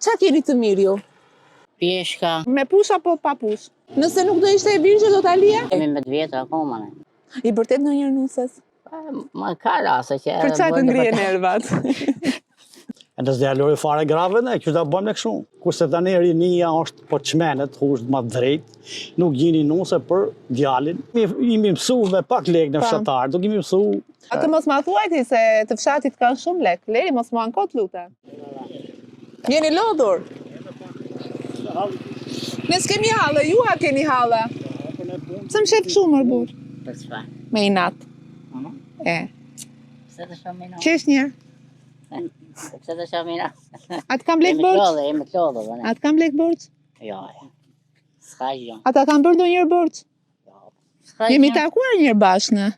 Qa keni të mirë ju? Pjeshka. Me push apo pa push? Nëse nuk do ishte e virgjë, do ta lije? Kemi me 10 vjetra akoma ne. I bërtet në njërë nusës? Ma ka rase që... Për qa të ngrije nervat? E nësë djallori fare grave ne, kështë da bëjmë në këshu. Kurse tani rinia është po qmenet, është ma drejt, nuk gjini nuse për djallin. Imi mësu me pak lek në fshatar, nuk imi mësu... A të mos ma thuajti se të fshatit kanë shumë lek, Leri mos ma ankot luta. Jeni lodhur? Ne s'kemi halë, ju a keni halë? Pse më shef shumë mërë burë? Për çfa? Me inat. E. Pse të shumë minat? Qesh njerë? Pse të shumë minat? A të kam lek borç? Jemi të lodhë, vëne. A të kam lek borç? Jo, s'ka gjë. A ta kam bërë do njërë borç? Jo. Jemi takuar njërë bashkë në?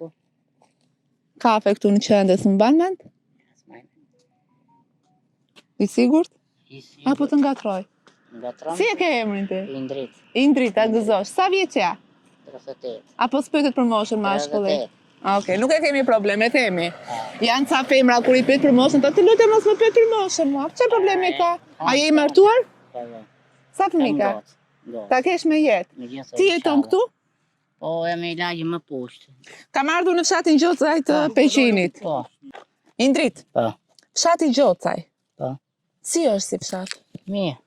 Kafe këtu në qëndës, më ban mend? I sigurt? Apo të ngatroj? Ngatron? Si e ke emrin ti? Indrit. Indrit, a gëzosh. Sa vjeqja? 38. Apo s'pytet për moshën ma shkolli? 38. Okej, nuk e kemi problem, e themi. Janë ca femra kur i pyet për moshën, të lutem mos më pyet për moshën mua. Çfarë problemi ka? A je i martuar? Sa fëmijë ka? Ta kesh me jetë. Ti jeton këtu? Po, e me ilagje më poshtë. Kam ardhur në fshatin Gjocaj të Peqinit. Po. Indrit, Po. fshati Gjocaj. Po. Si është si fshat? Mirë.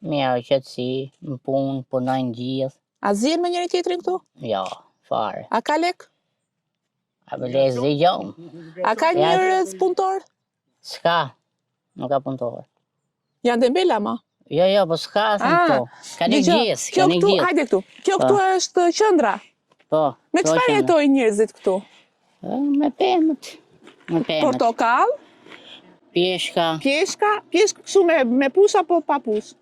Mirë, qëtësi, në punë, punojnë gjithë. A zien me njëri tjetrin këtu? Jo, fare. A ka lek? A bële zgjom. A ka njërës punëtor? S'ka, nuk ka punëtor. Janë dembela ma? Jo, po s'ka thënë këto. Ka një gjithë, Kjo këtu, hajde këtu. Kjo këtu është qëndra. Po. Me çfarë jetojnë njerëzit këtu? Me pemët. Me pemët. Portokall? Pjeshka. Pjeshka kështu me push apo pa push?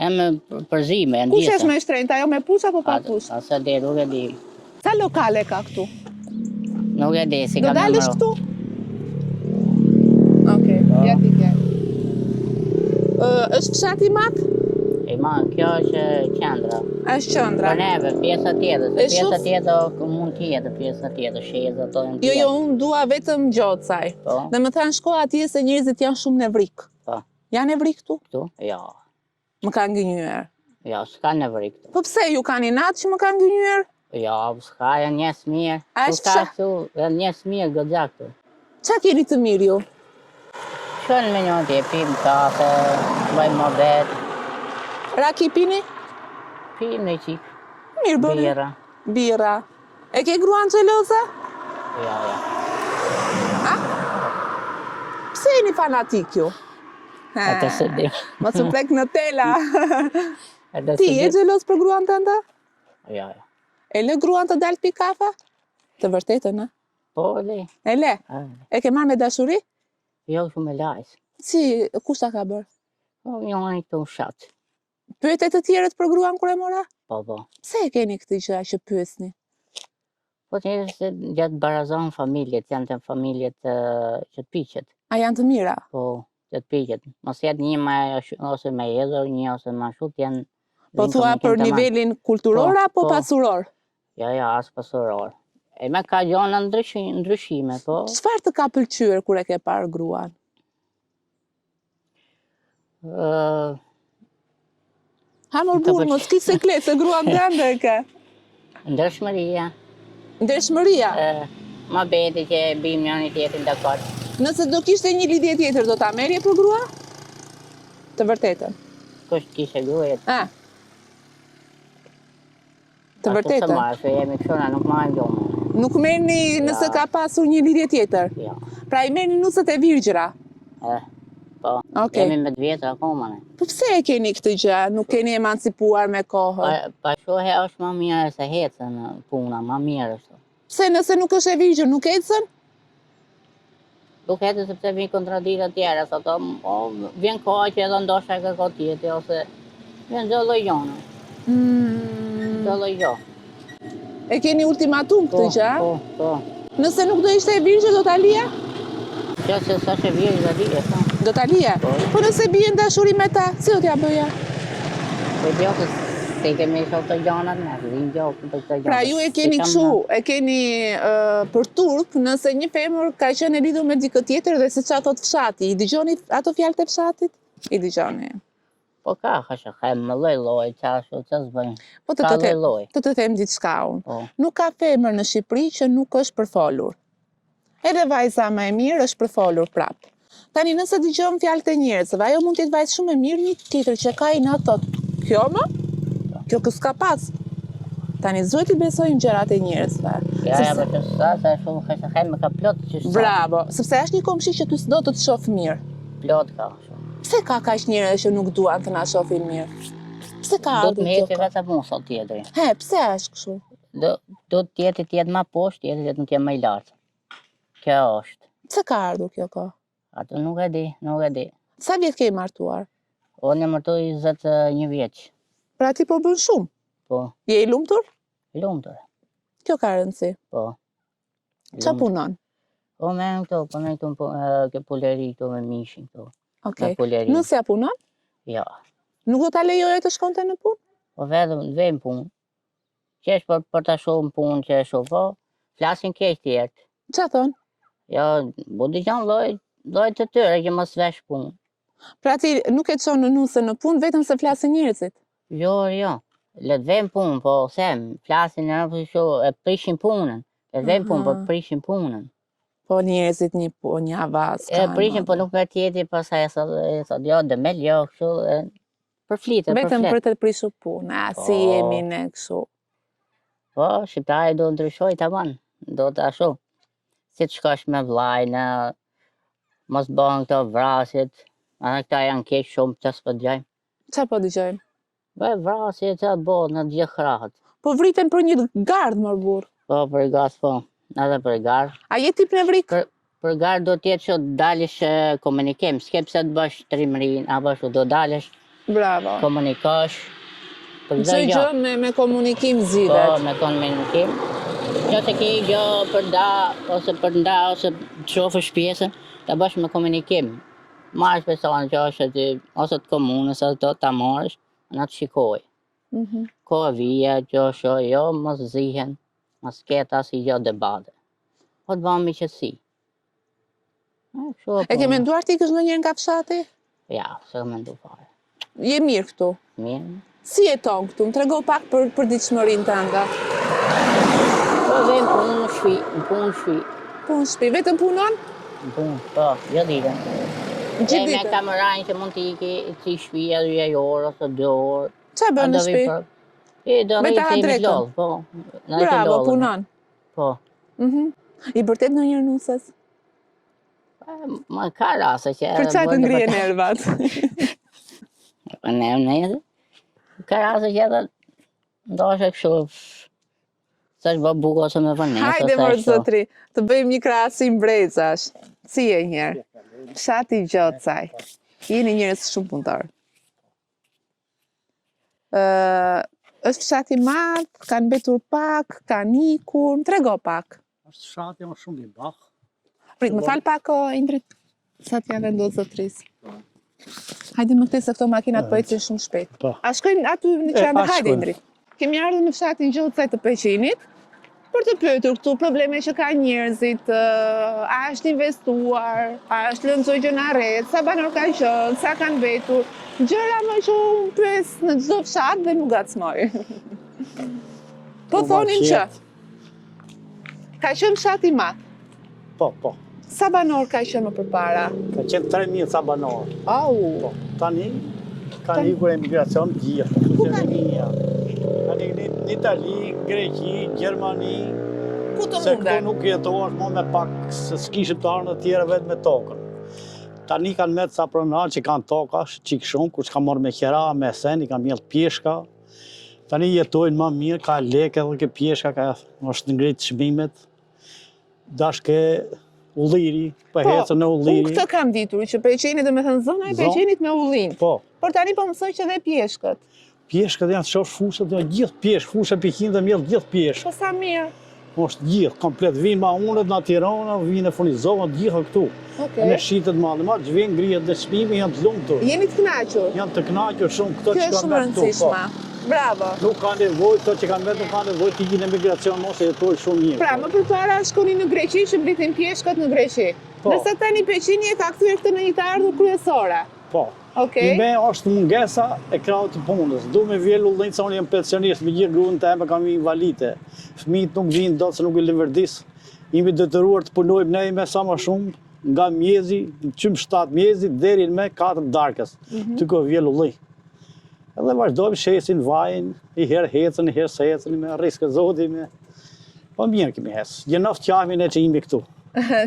E me përzime, në Kush gjitha. është me shtrenjtë, ajo me push apo pa push? Asa de, nuk e di. Sa lokale ka këtu? Nuk e di, si Do ka me dalësh mëro. këtu? Okej, ja ti ke. Është fshati i madh? Ma, kjo është qendra. Është qendra. Për neve, pjesa tjetër, se E pjesa shoh- tjetër mund tjetër, pjesa tjetër, sheza ato janë tjetër. Jo, unë dua vetëm Gjocaj. Po. Dhe më thanë shko atje se njerëzit janë shumë nevrik. Po. Janë nevrik këtu? Këtu? Jo, Më kanë gënjyer. jo, s'ka nevrik këtu. Po pse ju kanë inat që më kanë gënjyer? Jo, s'ka, janë njës mirë. A Ku është ka pse? këtu, janë njës mirë gëgja këtu. Qa keni të mirë ju? Shkën me një tje, pim kafe, bëjmë më vetë, Raki pini? pim në qikë, Mirë bëni. bira. Bira. E ke gruan xheloze? Jo. Pse jeni fanatik ju? Atë se di. Mos u plek në tela. Atë Ti se je di. xheloz për gruan tënde? Jo. E le gruan të dalë pi kafe? Të vërtetën, a? Po, le. E le? E ke marrë me dashuri? Jo, shumë e lajës. Si, kush ta ka bërë? Po, një anë këtu shatë. Pyetet të tjerët për gruan kur e mora? Po. Pse e keni këtë gjë që pyesni? Po të njërë se gjatë barazon familjet, janë të familjet që të piqet. A janë të mira? Po, që të piqet. Mos jetë një ose me edhër, një ose ma shut, janë... Po thua për nivelin kulturor apo pasuror? Jo, as pasuror. E me ka gjona ndryshime, po... Çfarë të ka pëlqyer kur e ke parë gruan? Ha mor burë, mos ki seklet, se gruan tënde e ke. Ndërshmëria. Ndërshmëria? Ma beti që bim njëri tjetrin dakord. Nëse do kishte një lidhje tjetër, do ta merrje për grua? Të vërtetën. Kush kishe gruajet? Të vërtetën. Ato se marrë, se jemi këshona, nuk marrë gjomë. Nuk merrni nëse ka pasur një lidhje tjetër? Jo. Pra i merrni nusët e virgjëra? Po, Okej. jemi me 10 vjetra akoma ne. Po pse e keni këtë gjë? Nuk keni emancipuar me kohën? Pa shohe është ma mirë se hecën puna, ma mirë është. Pse nëse nuk është e virgjër, nuk ecën? Nuk hecën sepse vinë kontradikta tjera, sa to, vjen koha që edhe ndoshta e kërko tjetër, ose vjen çdo lloj gjone. Çdo lloj gjë. E keni ultimatum këtë gjë? Po. Nëse nuk do ishte e virgjër, do ta lije? Që se sa që virgjë dhe lije, sa. Do ta lije? Po nëse bie në dashuri me ta, si do t'ja bëja? Po gjokë, se kemi shoh të gjanat, ne, vinë gjokë të gjanat. Pra ju e keni kështu, e keni për turp, nëse një femër ka qenë e lidhur me dikë tjetër dhe se çfarë thot fshati, i dëgjoni ato fjalët e fshatit? I dëgjoni. Po ka hem më lloj-lloj, çfarë s'bën. Po Ka lloj-lloj. të them diçka unë. Po. Nuk ka femër në Shqipëri që nuk është përfolur. Edhe vajza më e mirë është përfolur prapë. Tani nëse dëgjojmë fjalët e njerëzve, ajo mund të jetë vajzë shumë e mirë, një tjetër që ka i na thot, kjo më? Kjo s'ka pas. Tani zoti besojmë gjërat e njerëzve. Ja, po të sa shumë hem ka plot që sa. Bravo, sepse është një komshi që ty s'do të të shoh mirë. Plot ka shumë. Pse ka kaq njerëz që nuk duan të na shohin mirë? Pse ka Do të ardhur më kjo? jetë vetëm unë sot tjetri. Pse është kështu? Do të jetë më poshtë, tjetri do të jetë më i lartë. Kjo është. Pse ka ardhur kjo kohë? Ato nuk e di. Sa vjet ke martuar? Unë jam martuar 21 vjeç. Pra ti po bën shumë. Po, Je i lumtur? lumtur. Kjo ka rëndësi. Po. Qa punon? Po me këto, po me këto kjo puleri këto me mishin këto. Okej. Me puleri. Nëse ja punon? Ja. Nuk do ta lejoje të shkonte në punë? Po vetëm punë. Qesh për ta shohur punë që e shoh, po flasin keq tjerë. Qa thon? Ja, po dëgjon lloj të tyre që mos vesh punë. Pra ti nuk e çon në nusën në punë vetëm se flasin njerëzit. Jo. Le të vëm punë, po them, flasin në apo shoh, e prishin punën. Le të vëm punë, po prishin punën. Po njerëzit një avaz E prishin, po nuk vetë tjetër pasaj sa jo demel jo kështu për flitë, vetëm për të prishur punë, si jemi ne kështu. Po, shqiptari do ndryshoj tamam, do të ashtu. Si të shkosh me vllajnë, mos bën këto vrasjet, edhe këta janë keq shumë që s'po dëgjojmë. Qa po dëgjojmë? Vrasje që të bëhet në gjithë krahët. Po vriten për një gardë më burr. Po, për gaz, po, edhe për gardë. A je tip në vrik? Për gardë do t'jetë që dalësh komunikim, s'ke pse të bësh trimërin, apo ashtu do dalësh, Bravo. komunikosh. Për Çdo gjë me komunikim zgjidhet. Po, me komunikim. Nëse ke gjë për ose të shofësh pjesën, ta bësh me komunikim. Marrësh personin që është aty, ose të komunës, ose të ta marrësh, në të shikoj. Ko vija, që është jo, mos zihen, mos ketë asnjë gjë debate. Po të bëjmë miqësi. E ke menduar ti ikësh ndonjëherë nga fshati? Ja, s'e mendu fare. Je mirë këtu. Mirë. Si jeton këtu? Më trego pak për ditëshmërinë tënde. Po vem punë në shtëpi, punë në shtëpi. Punë në shtëpi, vetëm punon? Punë, po, jo ditën. Gjithë Me ditën. kamerajnë që mund t'i i shtëpia 2 orë ose 2 orë. Qa bën në shtëpi? Me ta drekën. Po. Bravo, punon. Po. I bërtet ndonjëherë nusës? Ma ka rase që... Për çfarë të ngrije nervat? Ne, ka rase që edhe ndoshe kështu... Sa është bë buko ose me vënesë. Hajde mërë zotri, të bëjmë një krahasim brejcash. Si e njerë? Fshati gjotë saj. Jeni njerëz shumë punëtor. Është fshati madh, kanë mbetur pak, kanë ikur, më trego pak. Është fshati më shumë i bashkë. Prit, më fal pak Indrit. Sa t'ja vendos zotris. Hajde më këtë se këto makinat po ecin shumë shpejt. A shkojnë aty në qendër? Hajde Indrit. Kemi ardhur në fshatin Gjoksaj të Peqinit për të pyetur këtu probleme që ka njerëzit, a është investuar, a është lënë çdo gjë në rret, sa banor kanë qenë, sa kanë mbetur. Gjëra më që unë pyes në çdo fshat dhe nuk gacmoj. Po thonin që ka qenë fshat i madh. Po. Sa banor ka qenë më përpara? Ka qenë 3.000 sa banor. Au. Tani kanë ikur emigracion gjithë. Ku kanë ikur? Kanë ikur në Itali, Greqi, Gjermani. Ku të Se këto munden? nuk jetohesh më me pak, se s'ki shqiptarë në tjere vetë me tokën. Tani kanë me ca pronar që kanë toka, qik shumë, kur s'ka marrë me qera, me sen, i kanë mjellë pjeshka. Tani jetojnë më mirë, ka leke dhe ke pjeshka, është ngritë çmimet. Dashke ulliri, për hecën në ulliri. Unë këtë kam ditur, që Peqeni dhe me thënë zona e Peqenit me ullin. Po. Por tani po mësoj që dhe pjeshkët. Pjeshkët janë shosh fushët, janë gjithë pjeshkë, fushë e Peqinit dhe mjellë gjithë pjeshkë. Po sa mirë. është gjithë, komplet, vinë ma unët në Tirana, vinë e Furnizova, gjithë këtu. Në shqitet madhe, ma që vinë ngrijet dhe shpimi, janë të lumtur. Jeni të knaqur? Janë të knaqur shumë, këto Kjo që është kanë shumë vetë këtu. rëndësishme. Bravo. Nuk ka nevojë, këto që kanë vetë nuk ka nevojë të ikin emigracion, mos e jetojnë shumë mirë. Pra, më përpara shkoni në Greqi që mbritin pjeshkët në Greqi. Po. Nëse tani Peqini e ka kthyer këtë në një të ardhur kryesore. Po. Okej. Me është mungesa e krahut të punës. Du me vjell ullin, sa unë jem pensionist, me gjithë gruën të eme kam invalide. Fëmijët nuk vinë do se nuk i livërdis. Jemi detyruar të punojmë ne me sa më shumë nga mjezi, qymë 7 mjezi, deri me 4 darkës. Ty ko vjell ullin. Edhe vazhdojmë shesin, vajin, i herë hecën, i herë se hecën, me riskë zoti, me... Po mirë kemi hesë. Gjënaf qahmin e që jemi këtu.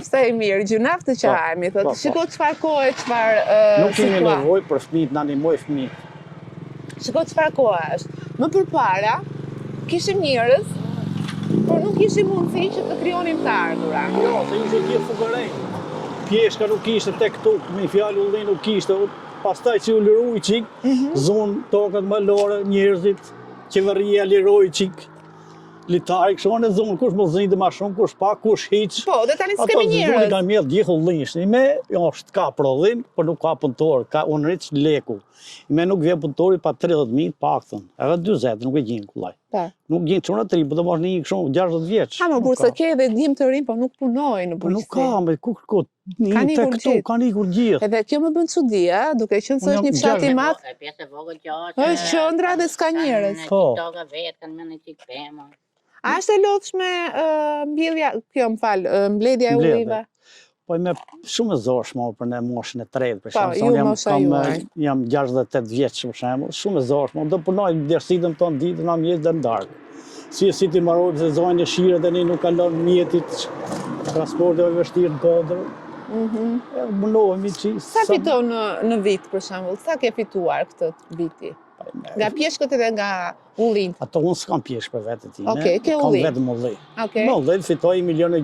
Sa e mirë, gjunaf të qahmi, thotë, shiko çfarë kohë, çfarë Nuk kemi situatë. nevojë për fëmijët, na ndihmoj fëmijët. Shiko çfarë kohë është. Më përpara kishim njerëz, por nuk kishim mundësi që të krijonim të ardhura. Jo, se ishte gjithë fugarej. Pjeshka nuk ishte tek këtu, me fjalë ullin nuk ishte. Pastaj që u liroi çik, zonë tokët më lore, njerëzit, qeveria liroi çik. Litari kështu në zonë, kush më zinte më shumë, kush pak, kush hiç. Po, dhe tani s'kemi njerëz. Ato kanë mjedh gjithë ullinjshni. Me është ka prodhim, por nuk ka punëtor, ka unriç leku. Me nuk vjen punëtori pa 30.000 paktën. Edhe 40 nuk e gjin kullaj. Po. Nuk gjin çuna tri, po do mosh një kështu 60 vjeç. Ha, më bursa ke edhe dim të rinj, po nuk punojnë në Po nuk bursi. ka, me ku Kanë një ikur tek këtu, gjithë. kanë ikur gjithë. Edhe kjo më bën çudi, duke qenë se është një fshat i madh. E pjesë e vogël që është. Është qendra dhe s'ka njerëz. Po. Toka vetë kanë më në çik pemë. A është e lodhshme mbjellja, kjo më fal, mbledhja e Mbledhja. ullive? Po me shumë e zorshme për në moshën e tretë, për Po, shembull, ju unë mosha juaj. jam 68 vjeç për shembull, shumë e zorshme. Do punoj dërsitën tonë ditën na mjes dhe ndarkë. Si ti mbaroj sezonin e shire tani nuk kalon mjetit, transporti është vështirë në kodër. Munohemi që... Sa fiton në vit për shembull? Sa ke fituar këtë viti? Nga pjeshkët edhe nga ullinjt. Ato unë s'kam pjesh për vetë time, Okej, ke kam ullinj. vetëm ullinj. Okej. Me ullinj fitoj 1,5 milion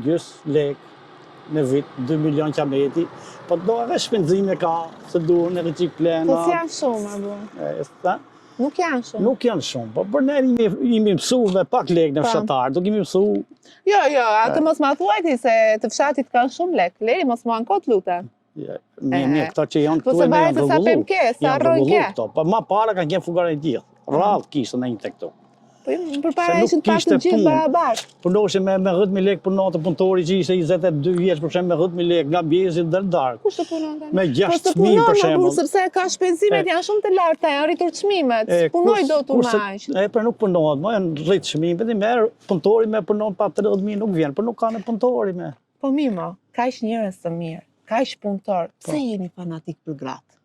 lek në vit, 2 milion qameti, po do edhe shpenzime ka, se duhen edhe qik plena. Po s'janë shumë, apo? Nuk janë shumë. Nuk janë shumë, po për ne jemi mësu me pak lek në fshatar, do kemi mësu... Jo, atë mos ma thuaj ti se të fshatit kanë shumë lek. Leri mos mua në kot lutem. Një këto që janë Po këtu se e me varet janë se sa pem ke, sa rrojnë ke. këto. Po ma para kanë qenë fugare gjithë, rrallë kishtë në një të këtu. Po përpara Se nuk ishin pak kishte të gjithë punë. barabartë. Punoshim me 10.000 lek punote punëtori që ishte 22 vjeç për shembull me 10.000 lek nga bjezit dhe darkë. Kush të punon tani? Me 6 Po të fëmijë punon, për më shembull. burr, sepse ka shpenzimet janë shumë të larta, janë rritur çmimet. Punoj do të marrësh. Pra nuk punohet, më janë rrit çmimet, i merr punëtori me punon pa 30.000 nuk vjen, por nuk kanë punëtori me. Po mirë mo, kaq njerëz të mirë, kaq punëtor. Pse jeni fanatik për gratë?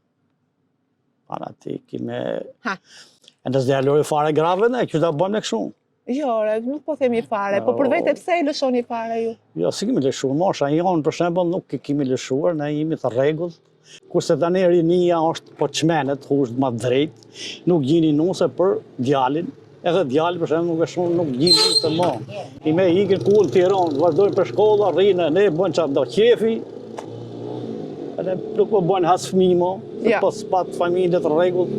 Fanatik me... Ha. E nësë djalori fare grave ne, që da bëjmë ne kështu. Jo, nuk po themi fare, po për vete pse i lëshoni fare ju? Jo, si kemi lëshuar, mosha jonë për shembull nuk e kemi lëshuar, ne jemi të rregull. Kurse tani rinia është po çmenet, husht më drejt, nuk gjini nuse për djalin. Edhe djali për shembull nuk e shumë nuk gjini nuse më. I me ikin kull Tiranë, vazhdojnë për shkolla, rrinë, ne bën çfarë do qefi. Edhe nuk po bën has fëmijë mo, se po spat familje të rregull.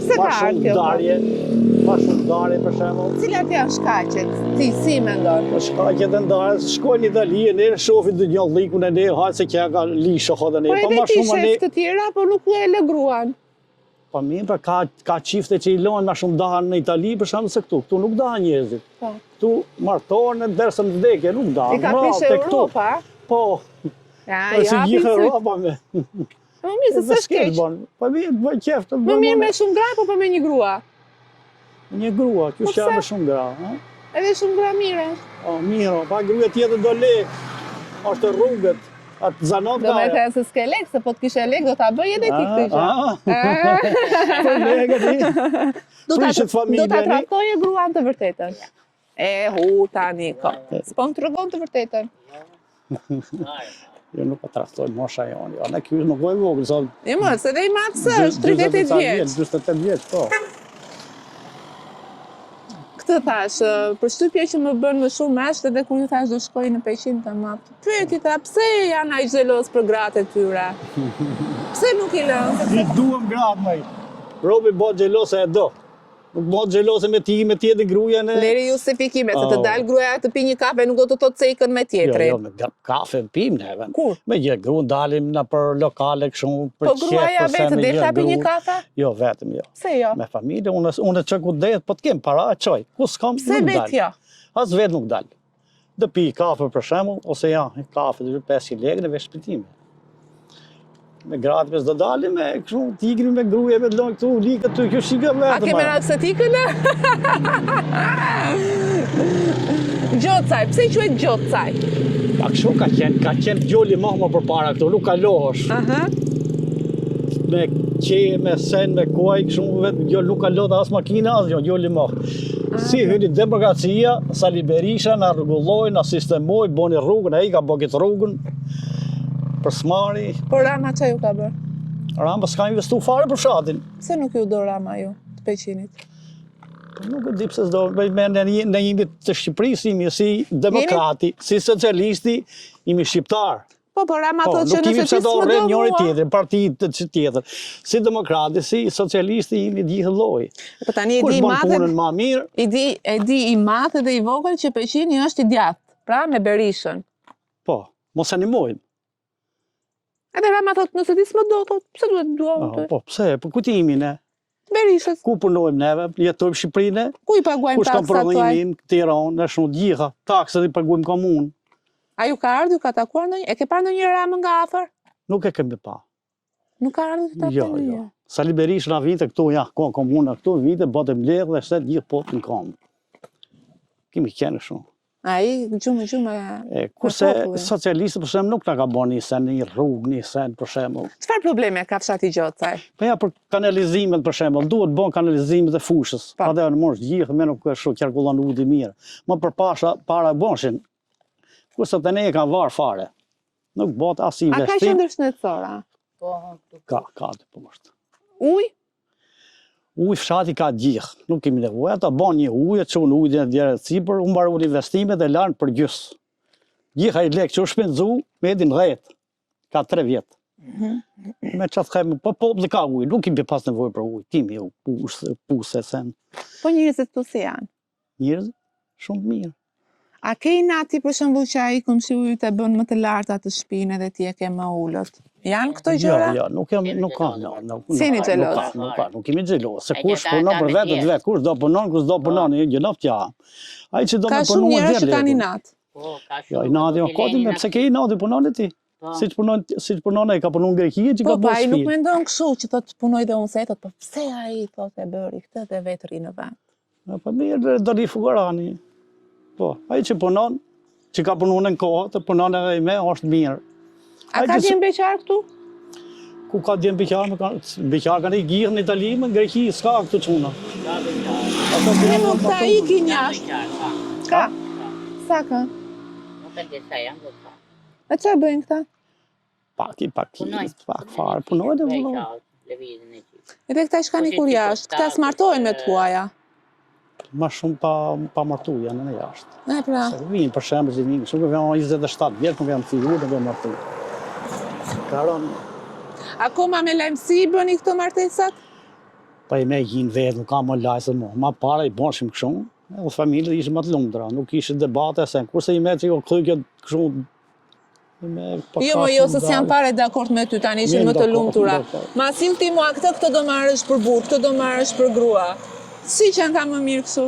Se ka ardhur kjo? Pa shumë darje për shembull. Cilat janë shkaqet? Ti si mendon? Po shkaqet e ndarjes, shkojnë në Itali, ne shohin të një llikun e ne, hajtë se kja ka lisho hodë ne. Po edhe ti shef të tjera, po nuk e lëgruan. Po mirë, ka qifte që i lojnë ma shumë dahan në Itali, për shembull se këtu. Këtu nuk dahan njerëzit. Këtu martohen e derisa në vdekje, nuk dahan. I ka pishe Europa? Po. Ja, si gjithë Europa me. Më mirë se s'është keq. Po mirë, bëj qef të Më mirë me shumë gra, po me një grua? Një grua, kjo shqa me shumë gra. Edhe shumë gra mire? O, miro, pa grua tjetër do le, është rrugët, atë zanot do me thënë se s'ke lek, se po t'kishe lek, do t'a bëj edhe ti këtë gjë. Për lek ti, prishet familje. Do t'a trajtoje gruan të vërtetën. Tani, ko. S'po në të rëgon të vërtetën. Jo nuk e traftoj mosha jonë, jo, ne kjo nuk vojë vogël, sa... Jo më, se dhe i matës është, 38 vjeç. 28 vjeç, po. Këtë thash, përshtypja që më bën më shumë është edhe kur një thash do shkoj në Peqin të matë. Pyeti ta, pse janë aq xhelos për gratë e tyre? Pse nuk i lënë? I duhem gratë, maj. Robi bo xhelose e do. Nuk bo xhelose me ti, me tjetër gruja në... Leri justifikime, se të dalë gruaja të pi një kafe, nuk do të thotë se ikën me tjetrin. Jo, me kafe pim neve. Kur? Me gjithë gruën dalim në për lokale kështu, për po gruaja vetë dhe ta pi një kafe? Jo, vetëm jo. Se jo? Me familje, unë që ku det, po t'kem para, qoj. Ku s'kam, nuk dal. Se vetë jo? As vetë nuk dal. Dhe pi kafe për shembull, ose ja, kafe dhe 500 lekë në veç shpëtime. Me gratë me s'do dalim, me kështu t'ikrim me gruje, me t'lojnë këtu, likët të kjo shika A vetëm. keme ratë se t'ikën? Gjocaj, pse i quhet Gjocaj? Pa kështu ka qenë gjolli më për para këtu, nuk kalohesh. Aha. Me qe, me sen, me kuaj, kështu vetë gjolli nuk kalot as makina, as gjolli më. Si hyni demokracia, Sali Berisha na rregulloi, na sistemoi, boni rrugën, ai ka bë këtë rrugën për smari. Por Rama që ju ka bërë? Rama s'ka investu fare për fshatin. Se nuk ju do Rama ju, të Peqinit? Nuk e di pse s'do, ne jemi të Shqipërisë, jemi si demokrati, si socialisti, jemi shqiptar. Po, Rama Po, thotë që nuk nëse jemi ti pse do s'më rreth do njëri mua. tjetrin, parti që tjetër. Si demokrati, si socialisti jemi gjithë lloj. Po tani e Kush di i bën madhe, punën më mirë? e di i madhe dhe i vogël që Peqini është i djathtë, pra me Berishën. Po, mos animojmë. Edhe Rama thotë, nëse ti s'më do, thotë, pse duhet të duam ty? Po, pse? Po ku ti jemi ne? Berishës, Ku punojmë neve? Jetojmë Shqipërinë? ku i paguajmë Kush ka taksat tuaj? prodhimin? Tiranë, në shumë gjitha. Taksat i paguajmë komunë. A ju ka ardhur, ka takuar ndonjë? E ke parë ndonjë Ramën nga afër? Nuk e kemi pa. Nuk ka ardhur të Jo, tapë jo. Sali Berisha na vite këtu, ja, komuna këtu, vite, bote mbledh dhe shtet gjithë potë në kom. Kemi qenë shumë. Ai gjumë Kurse popullin. socialistët për shembull nuk na ka bën një sen, një rrugë, një sen për shembull. Çfarë probleme ka fshati Gjocaj? Po ja për kanalizimet për shembull, duhet bën kanalizimet e fushës. Pa. Atë në mosh gjithë, më nuk është qarkullon udi mirë. Më përpasha para bëshin. Kurse tani e kanë varë fare. Nuk bëhet as A ka investim. qendër shëndetësore? Po, Ka të poshtë. Ujë? Uj fshati ka gjithë, nuk kemi nevojë, ata bën një ujë, çon ujin e djerë sipër, u mbaruan investimet e lanë për gjys. Gjithë ai lek që u shpenzu, me edhin rreth. Ka 3 vjet. Me çfarë them, po populli ka ujë, nuk kemi pas nevojë për ujë. Timi u puse sen. Po njerëzit këtu si janë? Njerëz shumë mirë. A ke i nati për shembull që ai komshiu të bën më të larta të shtëpinë dhe ti e ke më ulët? Janë këto gjëra? Jo, nuk ka, Si jeni xheloz? Nuk kemi xheloz, se kush punon për vetë vet, kush do punon, kush do punon, jo gjë tja. Ai që do Ka me shumë punuar njerëz që djerë. kanë inat. po, ka Jo, shumë. i nadi, o kodi me, pse ke i nadi, punon e ti? Po. Siç punon ai, ka punon në Greqi, që Po, ka bërë ai nuk shtëpi. mendon kështu që thotë punoj dhe unë se thotë, po pse ai thotë e bëri këtë dhe vetë rri në vend. Po mirë, do li fugarani. Po, ai që punon, që ka punuar në kohë, të punon edhe me, është mirë. A Ai ka që- djem beqar këtu? Ku ka djem beqar, beqar kanë i gjithë në Itali, në Greqi, s'ka këtu çuna. Ne nuk ta ikin jashtë. Ka. Sa ka? Nuk e di sa janë, do ka. E çfarë bëjnë këta? Pak fare, punojnë dhe punojnë. Lëvizën e gjithë. Edhe këta shkani kur jashtë, këta smartojnë me tuaja. Ma shumë pa martu janë në jashtë. E pra, Se vinë për shembull që vinë, shumë janë 27 vjet, nuk janë figur, nuk janë martu. Karon, akoma me lajmësi bëni këto martesat? pa i me hinë vetë, nuk ka më lajse më. Ma para i bëshim kështu, edhe familjet ishë më të lumdra, nuk ishë debate, se kurse i me që jo këthy kjo kështu, Jo, se s'jam fare dakord me ty tani ishin më të lumtura. Ma sim ti mua këtë do marrësh për burr, këtë do marrësh për grua. Si që janë ka më mirë kështu?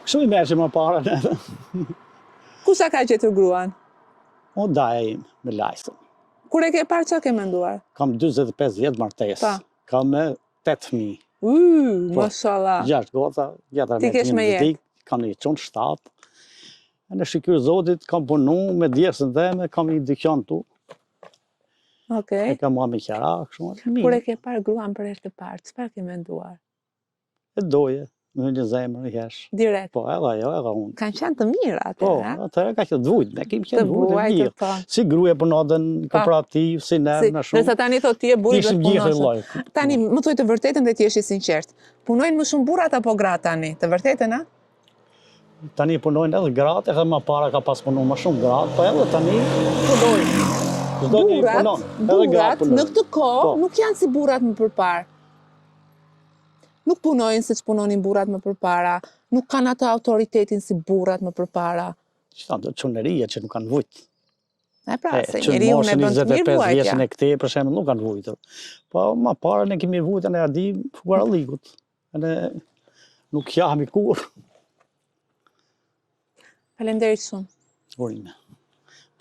Kështu i me që më para, neve. Ku sa ka gjetur gruan? O daja im, me lajse. Kur e ke parë që ke menduar? Kam 25 vjetë martes, Pa. kam me 8 fëmijë. Mashallah. 6 gota, jeta Ti kesh me jetë. kam një qonë 7. E në shikyrë zotit, kam punu me djersën dhe kam një dykjan tu. E Okej. kam mua me qara, kështu, Kur e mirë. ke parë gruan për herë të parë, çfarë ke menduar? E doje, me një zemër, i hesh. Direkt. Po, edhe ajo, edhe unë. Kanë qenë të mira atë, Po, ha? atëre ka që të vujt, ne kemi Të qenë vujt e vuajtë, mirë. po. Si gruje punodën kooperativ, si nërë, në shumë. Nëse tani thot ti e burri Ishim vetë gjithë punoshë. lloj. Tani, më thuaj të vërtetën dhe ti jesh i sinqert. Punojnë më shumë burrat apo gratë tani? Të vërtetën, a? Tani punojnë edhe gratë, edhe më para ka pas punu më shumë gratë, po edhe tani punojnë. Çdo një punon, edhe gratë punojnë. Në këtë kohë Po. nuk janë si burrat më përpara. Nuk punojnë siç punonin burrat më përpara, nuk kanë atë autoritetin si burrat më përpara. Qëta do çuneria që nuk kanë vujt. E pra, se që njeriu ne moshën bën të mirë 25 vuajtja. vjeçën e këtej për shembull nuk kanë vujtur. Po më parë ne kemi vujtën e adim fugarallikut. Ne nuk jahemi kur. Faleminderit shumë. Urime.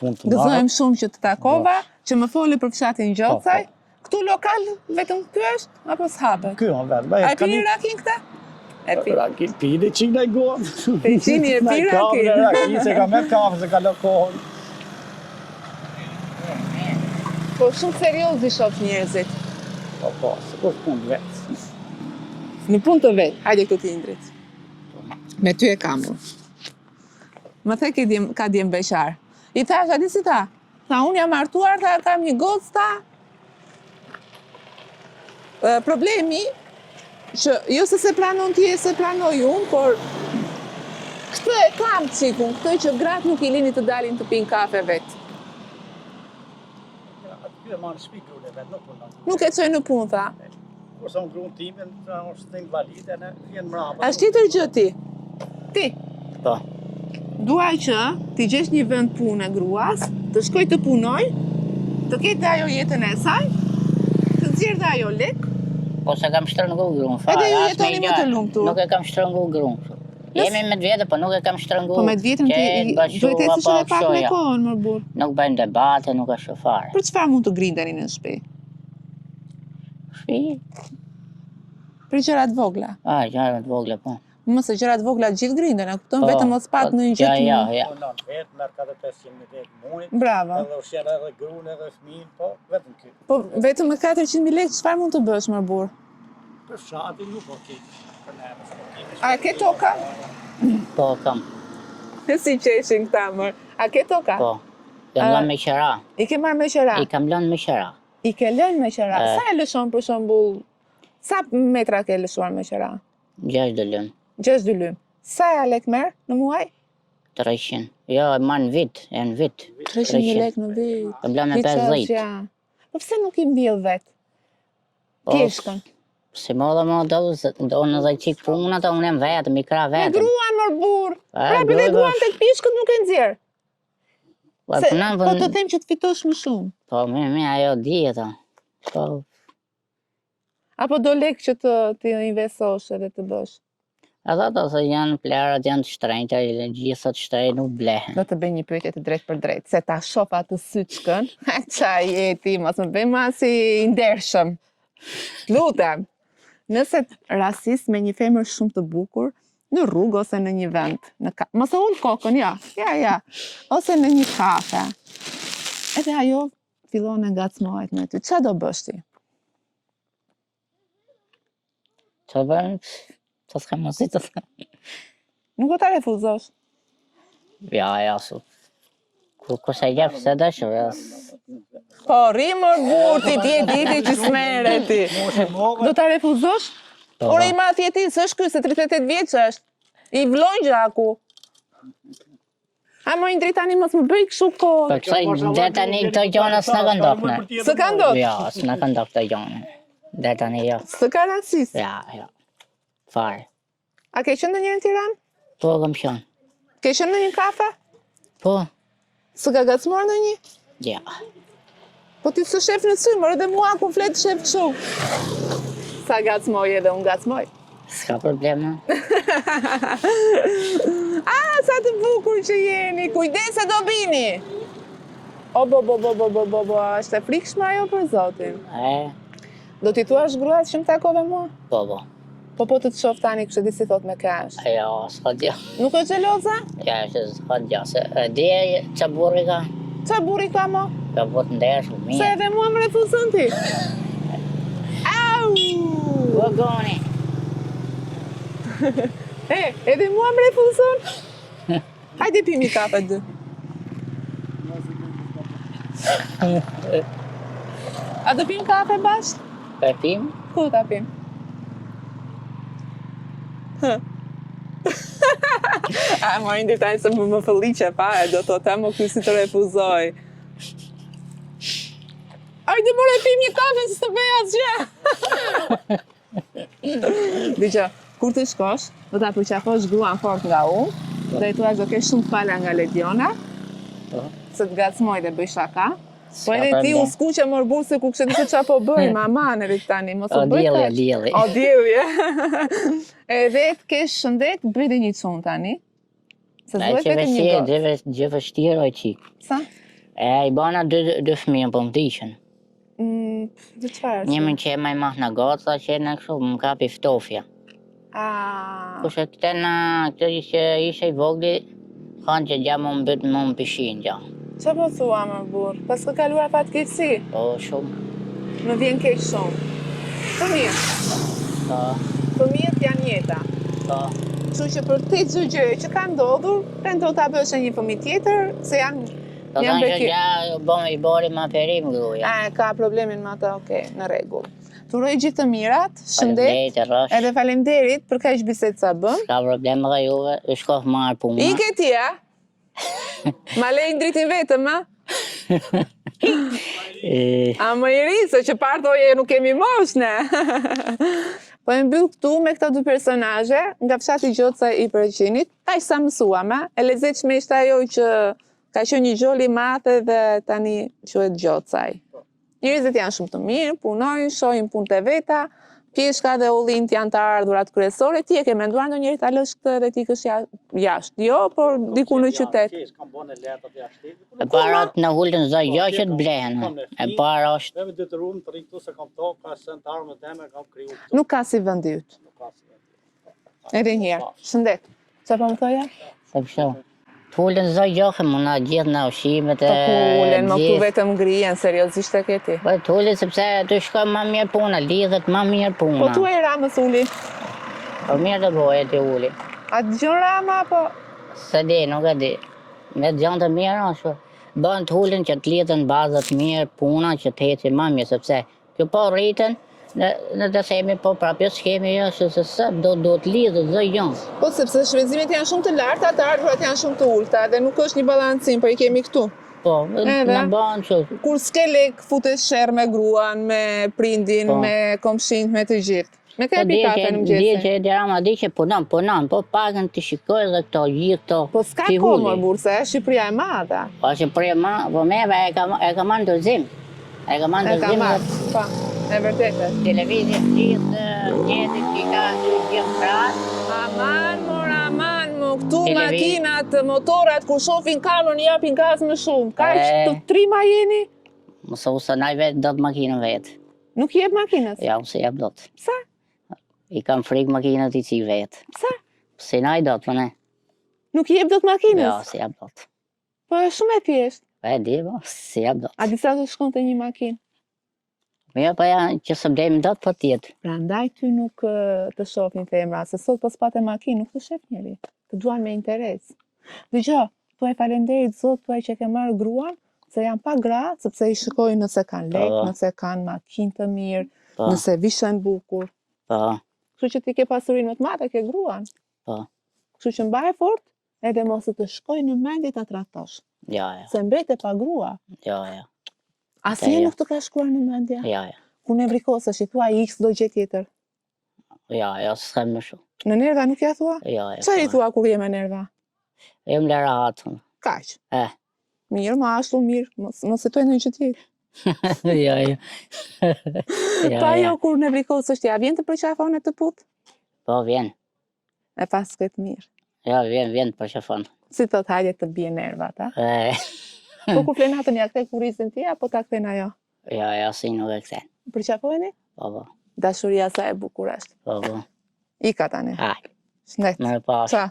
punë të marrë. Gëzojmë shumë që të takova, që më foli për fshatin Gjocaj. Këtu lokal vetëm ky është, apo s'hapet? Ky on vetë. A e pini rakin këta? E pini. Rakin pini qina i gonë. E qini e pi rakin. Rakin, se ka me kafe, se ka lo kohën. Po shumë serioz i shoh njerëzit. Po, se kur punë vetë. Në punë të vetë, hajde këtu t'Indrit. Me ty e kam unë. Më the ka djem beqar. I thash, a di si ta? Tha, unë jam martuar, tha, kam një gocë, tha. Problemi, që jo se pranon ti e se pranoj unë, por këtë e kam qikun, këtë që gratë nuk i lini të dalin të pinë kafe vetë. Ky e marrë shpi grune vetë, nuk punon. Nuk e qoj në punë, tha. Kurse unë grunë timin, është të invalide, në vjen mrapa. Ashtë tjetër gjë ti? Ti? Po. Duaj që ti gjesh një vend punë e gruas, të shkoj të punoj, të ketë ajo jetën e saj, të nxjerrë ajo lek. Po se kam shtrëngu grunë, fare. Edhe ju jetoni më të lumtur. Nuk e kam shtrëngu grunë. Jemi me të vjetë, po nuk e kam shtrëngu. Po me të vjetën ti duhet të ecish edhe pak me kohën, më burr. Nuk bëjmë debate, nuk është fare. Për çfarë mund të grindeni në shtëpi? Shpi? Për gjërat vogla. Gjërat vogla, po. Mëse gjërat vogla gjithë grinden, e kupton, vetëm mos pat në një gjë. Ja. Punon vetë, merr 400-500 lekë muajt. Bravo. Edhe ushqen edhe grunë edhe fëmijën, po vetëm ky. Po vetëm me 400.000 lekë çfarë mund të bësh, më burr? Për fshatin nuk po ke. Për ne, A ke toka? Po, kam. Si qeshin këta, mër. A ke toka? Po. Jam lënë me qera. I ke marrë me qera? I kam lënë me qera. I ke lënë me qera? Sa e lëshon për shembull? Sa metra ke lëshuar me qera? 6 do lënë. 6 lëm. Sa e lek merë në muaj? 300. Jo, e marë në vit, e në vit. 300.000 lekë në vit. Kam lënë me 50. Po pse nuk i mbjell vetë? Pjeshkën. Se më dhe më do në dhe qikë punë ato unë e më vetëm, i kra Me vetëm. gruan mërë burë. Pra për ne gruan të pjeshkët nuk e nëzirë. Po të them që të fitosh më shumë. Po, me ajo di ato. Po. Apo do lekë që të investosh edhe të bësh? Ato se janë plerat, janë të shtrejnëta, gjithë të shtrejnë nuk blehen. Do të bëj një pyetje të drejtë për drejtë, se ta shoh atë syçkën, qa jeti, mos më bëj ma si i ndershëm. Lutem. Nëse rasist me një femër shumë të bukur, në rrugë ose në një vend, mos e ul kokën, ja, ose në një kafe, edhe ajo fillon e ngacmohet me ty, qa do bësh ti? Qa bëjmë? Qa s'ka mësi të thëmë? Nuk do ta refuzosh? Ja, su. Ku se gjepë se dëshë, Po, rrimër burë ti që smere ti. Do ta refuzosh? Ore i ma tjeti, së është ky, se 38 vjeç është. I vlojnë gjaku. A më indri tani mos më bëj kështu kohë. Po kësaj dhe tani këto gjona s'na ka ndokë. Së ka ndokë? Ja, s'na ka ndokë këto gjona. Dhe tani jo. Së ka rasist? Ja. Fare. A ke qenë në njërë në Tiranë? Po, kam qenë. Ke qenë në një kafe? Po. Së ka gacmuar në një? Ja. Po ti së shef në symër, edhe mua ku fletë shef kështu. Sa gacmoj edhe unë gacmoj. S'ka problema. Sa të bukur që jeni, kujdes se do bini. O, bo, është e frikshme ajo për zotin. Do t'i thuash gruat që më takove mua? Po. Po të të shof tani kështë di si thot me cash. Jo, s'ka dja. Nuk është gjeloza? Ja, s'ka dja. Dhe që burri ka? Qa burri ka mo? Ka burri ndesh, mirë. Se edhe mua më refuzon ti? Au! Po goni. Edhe mua më refuzon? Hajde pimi kafe dë. A do pim kafe bashkë? Për pim? Ku ta pim? A më indi taj se më fëlliqe pa e do të ta më kësi të refuzoj. Ajde more pim një kafe që së të bëj asgjë. Dikë, kur të shkosh, do ta përqafosh gruan fort nga unë, dhe i tuash do kesh shumë fala nga Lediona, se të gacmoj dhe bëj shaka. Po edhe ti u skuqe mor burë se ku kështë di se qa po bëj, mama në rritë tani, mos u bëj të... O djeli. Edhe të kesh shëndet, bëj dhe një cunë tani. Se zduhet vetëm një gotë. Gjë vështirë o qikë. Sa? I bana dy fëmijë po më diqen. Dhe çfarë? Një më që më mah në goca, që në kështu më kapi ftofja. Kushe këtë ishe I vogli, kanë që gja më mbyt më më pishin gja. Qa po thua më burr? Pas ka kaluar fatkeqësi? Po, shumë. Më vjen keq shumë. Po mirë. Po, Fëmijët janë jeta. po. Kështu që për të çdo gjë që ka ndodhur, tento ta bësh një fëmijë tjetër, se janë Do të që gja bom I bori ma perim gruja. ka problemin me atë, okay, në rregull. Të uroj gjithë të mirat, shëndet, Faleminderit, rrosh. edhe faleminderit për kaq bisedë sa bëm. Ka problem dhe juve, u shkoh marë puna. Ike ti, a? Ma lej dritin vetëm, a? A më I ri, se që parë thoje nuk kemi mosh, ne? Po e mbyll këtu me këta dy personazhe nga fshati Gjoca I Përqinit, kaq sa mësuam, e lezetshme ishte ajo që ka qenë një gjoli I madh dhe tani quhet Gjocaj. Njerëzit janë shumë të mirë, punojnë, shohin punë të veta, pjeshka dhe ullint janë të ardhurat kryesore. Ti e ke menduar ndonjëherë ta lësh këtë dhe ti kësh jashtë? Jo, por diku në qytet. E para në hullën zë jo që të blehen. E para është... Dhe detyruar të rri këtu se kam to, ka sen të armët e me kam kriju këtu. Nuk ka si vendi yt. Edhe një herë. Shëndet. Çfarë po më thoja? Se kështu. Të hullën zë jo që më na gjithë në ushimet e... Po ulen, më këtu vetëm ngrihen, seriozisht e ke ti. Po të hullën sepse të shkoj ma mirë puna, lidhet ma mirë puna. Po tu e Ramës uli. Po mirë të boje të uli. A dëgjon Rama apo? Se di, nuk e di. Me të gjanë të mirë është. Bën të hullën që të lidhen bazat mirë, puna që të heci ma mirë, sepse kjo po rriten, në të themi po prapjo s'kemi jo, se së do të lidhët dhe jonë. Po sepse shpenzimet janë shumë të larta, të ardhurat janë shumë të ulta dhe nuk është një balancim, po I kemi këtu. Po, në banë që... Kur s'ke lek, futesh sherr me gruan, me prindin, me komshinjt, me të gjithë. Me ka pi kafe në mëgjese. Dje që Edi Rama di që punon, po pagën të shikoj dhe këto gjithë këto... Po s'ka komër burse, Shqipëria e madha. Po Shqipëria e madha, po meve e ka marrë ndërzim. E ka marrë ndërzim Pa, e vërtete. Televizit gjithë njetit që ka gjithë prasë. Aman, këtu makinat, motorat, kur shofin kamën, japin gaz më shumë. Ka të trima jeni? Mësë usë naj vetë do të makinën vetë. Nuk jep makinës? Ja, mësë jep do të. Sa? I kam frikë makinët I ci vetë. Sa? Si naj do të, ne. Nuk jep do të makinës? Ja, si jep do të. Po e shumë e thjesht. E di, po, si jep do të. A disa të shkon të një makinë? Mirë, po ja, që së blejmë do të po tjetë. Pra ndaj ty nuk të shofin femra, se sot pas pate makinë nuk të shef njeri. Të duan me interes. Dëgjo, tuaj falenderit Zot, tuaj që ke marrë gruan, se janë pa gra, sepse I shikojnë nëse kanë lek, nëse kanë makinë të mirë, nëse vishën bukur. Po. Kështu që ti ke pasurinë më të madhe, ke gruan. Po. Kështu që mbaje fort, edhe mos të shkoj në mendje ta tratosh. Ja. Se mbete pa grua. Ja. Asnjë nuk të ka shkuar në mendje. Ja. Kur ne vrikosesh I thua X do gjë tjetër. Ja, s'kem më shumë. Në nerva nuk ja thua? Ja. Çfarë I thua kur je me nerva? Jem lera hatun. Kaq. Mirë, ma ashtu mirë, mos e toj në një që tjetë. Ja. Pa jo kur në vrikosesh ja vjen të përqafone të putë? Po, vjen. E pas këtë mirë. Ja, vjen të përqafone. Si thot hajde të bje nervat, a? Po ku flen hatën ja kthej kurizin ti, apo ta kthen ajo? Ja, si nuk e kthen. Përqafojeni? Po. Dashuria sa e bukur është. Po. Ika tani. Haj. Shëndet. Më pas. Qa?